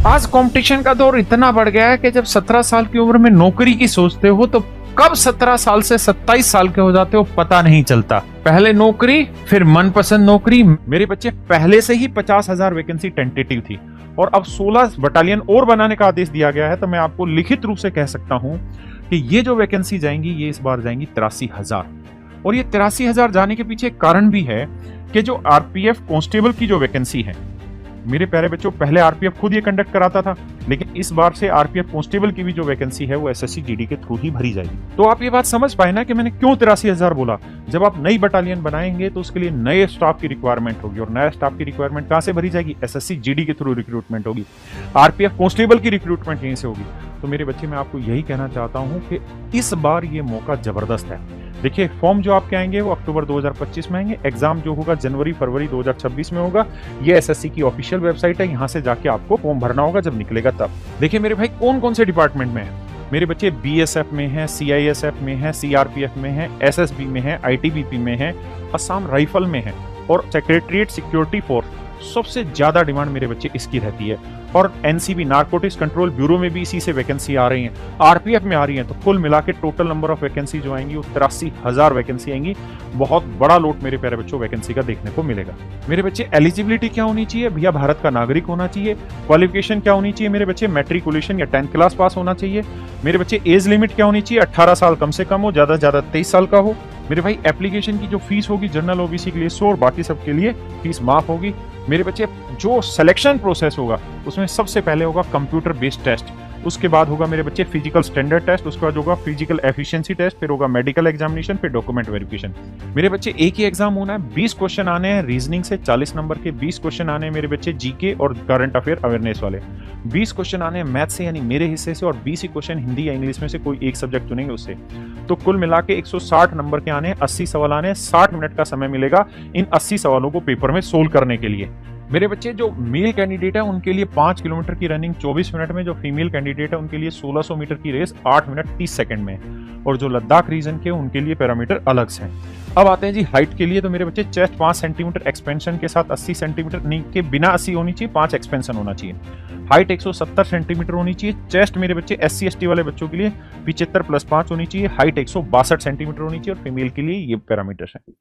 आज कंपटीशन का दौर इतना बढ़ गया है कि जब 17 साल की उम्र में नौकरी की सोचते हो तो कब 17 साल से 27 साल के हो जाते हो पता नहीं चलता। पहले नौकरी, फिर मनपसंद नौकरी। मेरे बच्चे पहले से ही 50,000 वैकेंसी टेंटेटिव थी और अब 16 बटालियन और बनाने का आदेश दिया गया है। तो मैं आपको लिखित रूप से कह सकता हूं कि ये जो वैकेंसी जाएंगी ये इस बार जाएंगी 83,000। और ये 83,000 जाने के पीछे एक कारण भी है कि जो आरपीएफ कांस्टेबल की जो वैकेंसी है, मेरे प्यारे बच्चों, पहले आरपीएफ खुद ये कंडक्ट कराता था, लेकिन इस बार से आरपीएफ कांस्टेबल की भी जो वैकेंसी है वो एसएससी जीडी के थ्रू ही भरी जाएगी। तो आप ये बात समझ पाए ना कि मैंने क्यों 83,000 बोला। जब आप नई बटालियन बनाएंगे तो उसके लिए नए स्टाफ की रिक्वायरमेंट होगी, और नए स्टाफ की रिक्वायरमेंट कहां से भरी जाएगी? एसएससी जीडी के थ्रू रिक्रूटमेंट होगी। आरपीएफ कांस्टेबल की रिक्रूटमेंट यहीं से होगी। तो मेरे बच्चे, मैं आपको यही कहना चाहता हूं कि इस बार ये मौका जबरदस्त है। देखिए, फॉर्म जो आपके आएंगे वो अक्टूबर 2025 में आएंगे। एग्जाम जो होगा जनवरी फरवरी 2026 में होगा। ये एसएससी की ऑफिशियल वेबसाइट है, यहां से जाके आपको फॉर्म भरना होगा जब निकलेगा तब। देखिए मेरे भाई, कौन कौन से डिपार्टमेंट में है मेरे बच्चे? बीएसएफ में है, सीआईएसएफ में है, सीआरपीएफ में है, एसएसबी में है, आईटीबीपी में है, असम राइफल में है, और सेक्रेटरीट सिक्योरिटी फोर्स। सबसे ज्यादा डिमांड मेरे बच्चे इसकी रहती है। और एनसीबी नारकोटिक्स कंट्रोल ब्यूरो में भी इसी से वैकेंसी आ रही है, आरपीएफ में आ रही है। तो कुल मिला के टोटल नंबर ऑफ वैकेंसी जो आएंगी वो 83,000 वैकेंसी आएंगी। बहुत बड़ा लोट मेरे प्यारे बच्चों वैकेंसी का देखने को मिलेगा। मेरे बच्चे, एलिजिबिलिटी क्या होनी चाहिए? भैया भारत का नागरिक होना चाहिए। क्वालिफिकेशन क्या होनी चाहिए मेरे बच्चे? मैट्रिकुलेशन या 10th क्लास पास होना चाहिए। मेरे बच्चे, एज लिमिट क्या होनी चाहिए? 18 साल कम से कम हो, ज्यादा से ज्यादा 23 साल का हो। मेरे भाई, एप्लीकेशन की जो फीस होगी जनरल ओबीसी के लिए 100 और बाकी सबके लिए फीस माफ होगी। मेरे बच्चे, जो सिलेक्शन प्रोसेस होगा उसमें सबसे पहले होगा कंप्यूटर बेस्ड टेस्ट, उसके बाद होगा मेरे बच्चे फिजिकल स्टैंडर्ड टेस्ट, उसके बाद होगा फिजिकल एफिशिएंसी टेस्ट, फिर होगा मेडिकल एग्जामिनेशन, फिर डॉक्यूमेंट वेरिफिकेशन। मेरे बच्चे, एक ही एग्जाम होना है। 20 क्वेश्चन आने हैं रीजनिंग से, 40 नंबर के 20 क्वेश्चन आने हैं मेरे बच्चे जीके और करंट अफेयर अवेयरनेस वाले। 20 क्वेश्चन आने हैं मैथ से यानी मेरे हिस्से से, और 20 ही क्वेश्चन हिंदी या इंग्लिश में से कोई एक सब्जेक्ट चुनेंगे उससे। तो कुल मिला के 160 नंबर के आने हैं, 80 सवाल आने हैं, 60 मिनट का समय मिलेगा इन 80 सवालों को पेपर में सोल्व करने के लिए। मेरे बच्चे, जो मेल कैंडिडेट है उनके लिए 5 किलोमीटर की रनिंग 24 मिनट में, जो फीमेल कैंडिडेट है उनके लिए 1600 मीटर की रेस 8 मिनट 30 सेकंड में, और जो लद्दाख रीजन के उनके लिए पैरामीटर अलग से हैं। अब आते हैं जी हाइट के लिए। तो मेरे बच्चे, चेस्ट 5 सेंटीमीटर एक्सपेंशन के साथ 80 सेंटीमीटर नहीं के बिना 80 होनी चाहिए, 5 एक्सपेंशन होना चाहिए। हाइट 170 सेंटीमीटर होनी चाहिए। चेस्ट मेरे बच्चे SC ST वाले बच्चों के लिए 75 + 5 होनी चाहिए। हाइट 162 सेंटीमीटर होनी चाहिए, और फीमेल के लिए ये पैरामीटर्स हैं।